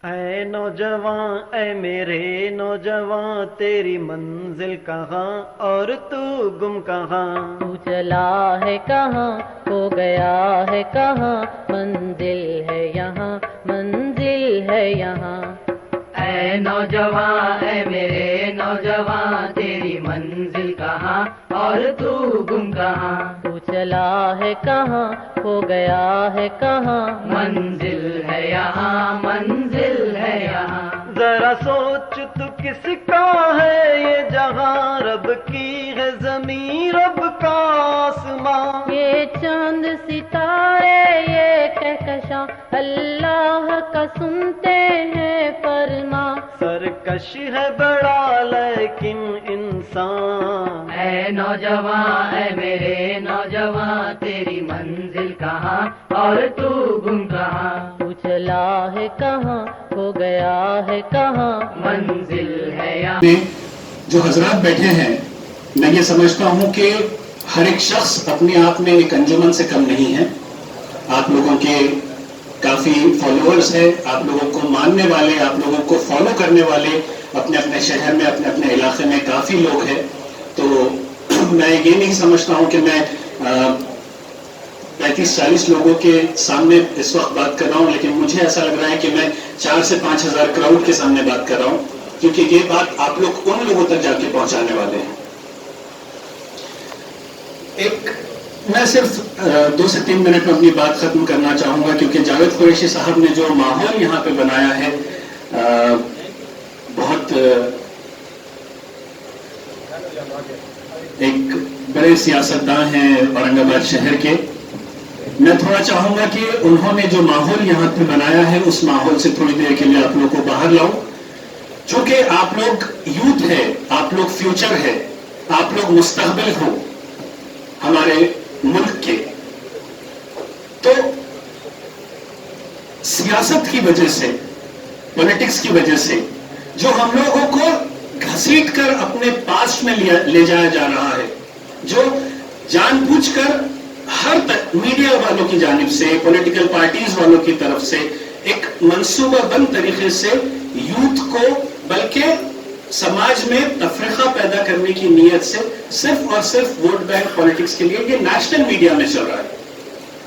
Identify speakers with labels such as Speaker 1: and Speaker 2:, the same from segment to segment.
Speaker 1: اے نوجوان اے میرے نوجوان تیری منزل کہاں اور تو گم کہاں؟
Speaker 2: تو چلا ہے کہاں کھو گیا ہے کہاں منزل ہے یہاں منزل ہے یہاں
Speaker 3: اے نوجوان اے میرے نوجوان تیری منزل کہاں اور تو گم کہاں؟
Speaker 2: تو چلا ہے کہاں کھو گیا ہے کہاں
Speaker 3: منزل ہے یہاں منزل ہے یہاں
Speaker 1: ذرا سوچ تو کس کا ہے یہ جہاں، رب کی ہے زمین رب کا آسمان،
Speaker 2: یہ چاند ستارے یہ کہکشاں اللہ کا سنتے ہیں فرمان
Speaker 1: سرکش ہے بڑا لیکن انسان۔
Speaker 3: اے نوجوان اے میرے نوجوان تیری منزل کہاں اور تو گم کہاں؟
Speaker 2: تو چلا ہے کہاں کھو گیا ہے کہاں
Speaker 3: منزل ہے یہاں۔
Speaker 4: میں جو حضرات بیٹھے ہیں میں یہ سمجھتا ہوں کہ ہر ایک شخص اپنے آپ میں ایک انجمن سے کم نہیں ہے۔ آپ لوگوں کے کافی فالوورز ہیں، آپ لوگوں کو ماننے والے، آپ لوگوں کو فالو کرنے والے اپنے اپنے شہر میں اپنے اپنے علاقے میں کافی لوگ ہیں۔ تو میں یہ نہیں سمجھتا ہوں کہ میں 35-40 لوگوں کے سامنے اس وقت بات کر رہا ہوں، لیکن مجھے ایسا لگ رہا ہے کہ میں 4 سے 5 ہزار کراؤڈ کے سامنے بات کر رہا ہوں، کیونکہ یہ بات آپ لوگ ان لوگوں تک جا کے پہنچانے والے ہیں۔ میں صرف 2 سے 3 منٹ میں اپنی بات ختم کرنا چاہوں گا، کیونکہ جاوید قریشی صاحب نے جو ماحول یہاں پہ بنایا ہے بہت ایک بڑے سیاستداں ہیں اورنگ آباد شہر کے۔ میں تھوڑا چاہوں گا کہ انہوں نے جو ماحول یہاں پہ بنایا ہے اس ماحول سے تھوڑی دیر کے لیے آپ لوگ کو باہر لاؤں، چونکہ آپ لوگ یوتھ ہے، آپ لوگ فیوچر ہے، آپ لوگ مستقبل ہو ہمارے ملک کے۔ تو سیاست کی وجہ سے، پولیٹکس کی وجہ سے جو ہم لوگوں کو گھسیٹ کر اپنے پاسٹ میں لے جایا جا رہا ہے، جو جان بوجھ کر ہر میڈیا والوں کی جانب سے، پولیٹیکل پارٹیز والوں کی طرف سے ایک منصوبہ بند طریقے سے یوتھ کو بلکہ سماج میں تفرقہ پیدا کرنے کی نیت سے صرف اور صرف ووٹ بینک پولیٹکس کے لیے یہ نیشنل میڈیا میں چل رہا ہے۔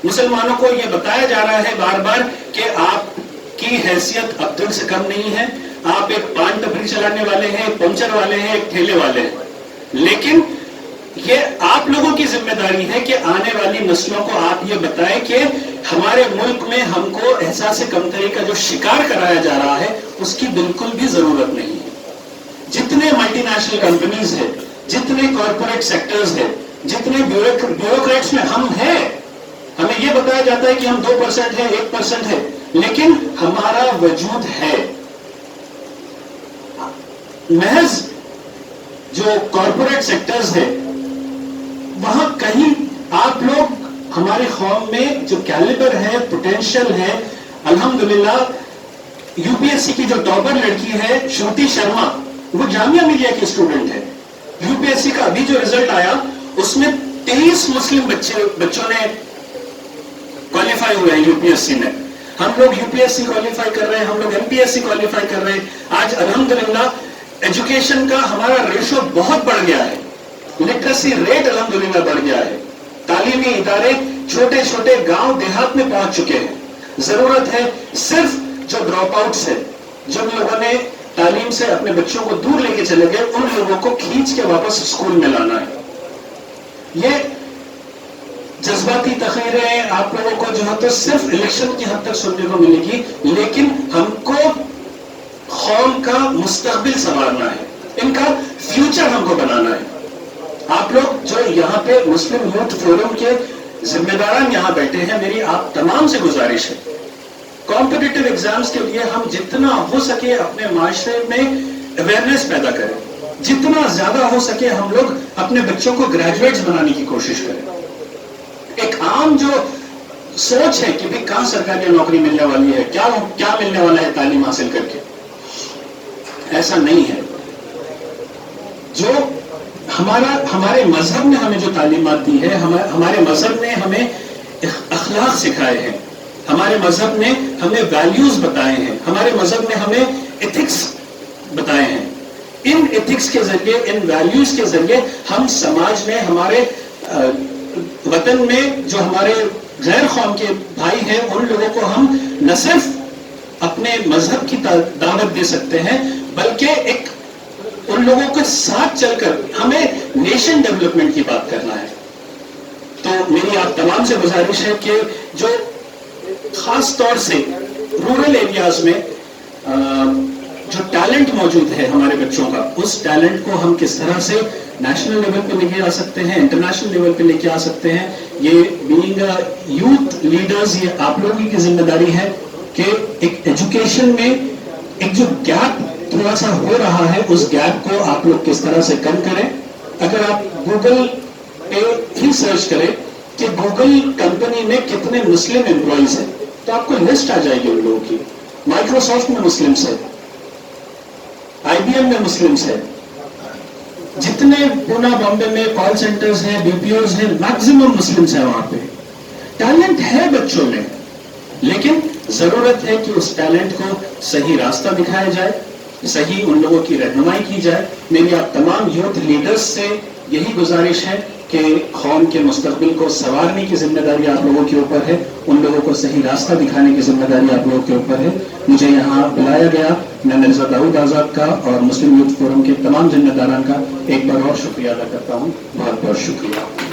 Speaker 4: مسلمانوں کو یہ بتایا جا رہا ہے بار بار کہ آپ کی حیثیت عبدل سے کم نہیں ہے، آپ ایک پان ٹپری چلانے والے ہیں، ایک پنچر والے ہیں، ایک ٹھیلے والے ہیں۔ لیکن یہ آپ لوگوں کی ذمہ داری ہے کہ آنے والی نسلوں کو آپ یہ بتائیں کہ ہمارے ملک میں ہم کو احساس کمتری کا جو شکار کرایا جا رہا ہے اس کی بالکل بھی ضرورت نہیں ہے۔ جتنے ملٹی نیشنل کمپنیز ہیں، جتنے کارپوریٹ سیکٹرز ہیں، جتنے بیوروکریٹس میں ہم ہیں، ہمیں یہ بتایا جاتا ہے کہ ہم 2% ہے، 1% ہے، لیکن ہمارا وجود ہے۔ محض جو کارپوریٹ سیکٹرز ہیں وہاں کہیں آپ لوگ ہماری قوم میں جو کیلیبر ہے، پوٹینشل ہے، الحمدللہ یو پی ایس سی کی جو ٹاپر لڑکی ہے شروتی شرما، وہ جامعہ ملیہ کی اسٹوڈنٹ ہے۔ یو پی ایس سی کا ابھی جو رزلٹ آیا اس میں 23 مسلم بچوں نے کوالیفائی ہوئے ہیں یو پی ایس سی میں۔ ہم لوگ U P S C qualify کر رہے ہیں، ہم لوگ M P S C qualify کر رہے ہیں۔ آج الحمدللہ ایجوکیشن کا ہمارا ریشو بہت بڑھ گیا ہے، لٹریسی ریٹ الحمدللہ بڑھ گیا ہے، تعلیمی ادارے چھوٹے چھوٹے گاؤں دیہات میں پہنچ چکے ہیں۔ ضرورت ہے صرف جو ڈراپ آؤٹس ہیں، جن لوگوں نے تعلیم سے اپنے بچوں کو دور لے کے چلے گئے، ان لوگوں کو کھینچ کے واپس اسکول میں لانا ہے۔ یہ جذباتی تقریریں آپ لوگوں کو جو ہے تو صرف الیکشن کی حد تک سننے کو ملے گی، لیکن ہم کو قوم کا مستقبل سنوارنا ہے، ان کا فیوچر ہم کو بنانا ہے۔ آپ لوگ جو یہاں پہ مسلم یوتھ فورم کے ذمہ داران یہاں بیٹھے ہیں، میری آپ تمام سے گزارش ہے، کمپٹیٹیو ایگزامز کے لیے ہم جتنا ہو سکے اپنے معاشرے میں اویئرنیس پیدا کریں، جتنا زیادہ ہو سکے ہم لوگ اپنے بچوں کو گریجویٹس بنانے کی کوشش کریں۔ ایک عام جو سوچ ہے کہ بھی کہاں سرکاری نوکری ملنے والی ہے، کیا ملنے والا ہے تعلیم حاصل کر کے، ایسا نہیں ہے۔ جو ہمارے مذہب نے ہمیں جو تعلیمات دی ہے، ہمارے مذہب نے ہمیں اخلاق سکھائے ہیں، ہمارے مذہب نے ہمیں ویلیوز بتائے ہیں, ہمارے مذہب نے ہمیں ایتھکس بتائے ہیں. ان ایتھکس کے ذریعے, ان ویلیوز کے ذریعے ہم سماج میں, ہمارے وطن میں جو ہمارے غیر قوم کے بھائی ہیں, ان لوگوں کو ہم نہ صرف اپنے مذہب کی دعوت دے سکتے ہیں, بلکہ ایک ان لوگوں کے ساتھ چل کر ہمیں نیشن ڈیولپمنٹ کی بات کرنا ہے. تو میری آپ تمام سے گزارش ہے کہ جو خاص طور سے رورل ایریاز میں جو ٹیلنٹ موجود ہے ہمارے بچوں کا, اس ٹیلنٹ کو ہم کس طرح سے نیشنل لیول پہ لے کے آ سکتے ہیں, انٹرنیشنل لیول پہ لے کے آ سکتے ہیں, یہ بینگ یوتھ لیڈرز, یہ آپ لوگوں کی ذمہ داری ہے کہ ایک ایجوکیشن میں ایک جو گیپ تھوڑا سا ہو رہا ہے, اس گیپ کو آپ لوگ کس طرح سے کم کریں. اگر آپ گوگل پہ ہی سرچ کریں کہ گوگل کمپنی میں کتنے مسلم امپلائیز ہیں, تو آپ کو لسٹ آ جائے گی ان لوگوں کی. مائکروسافٹ میں مسلمس ہے, آئی بی ایم میں مسلمس ہے, جتنے پونا بامبے میں کال سینٹرز ہیں, بی پی اوز ہیں, میکسیمم مسلمس ہیں وہاں پہ. ٹیلنٹ ہے بچوں میں, لیکن ضرورت ہے کہ اس ٹیلنٹ کو صحیح راستہ دکھایا جائے, صحیح ان لوگوں کی رہنمائی کی جائے. میری آپ تمام یوتھ لیڈرز سے یہی گزارش ہے کہ قوم کے مستقبل کو سنوارنے کی ذمہ داری آپ لوگوں کے اوپر ہے, ان لوگوں کو صحیح راستہ دکھانے کی ذمہ داری آپ لوگوں کے اوپر ہے. مجھے یہاں بلایا گیا, میں مرزا داؤد آزاد کا اور مسلم یوتھ فورم کے تمام ذمہ داران کا ایک بار اور شکریہ ادا کرتا ہوں. بہت بہت شکریہ.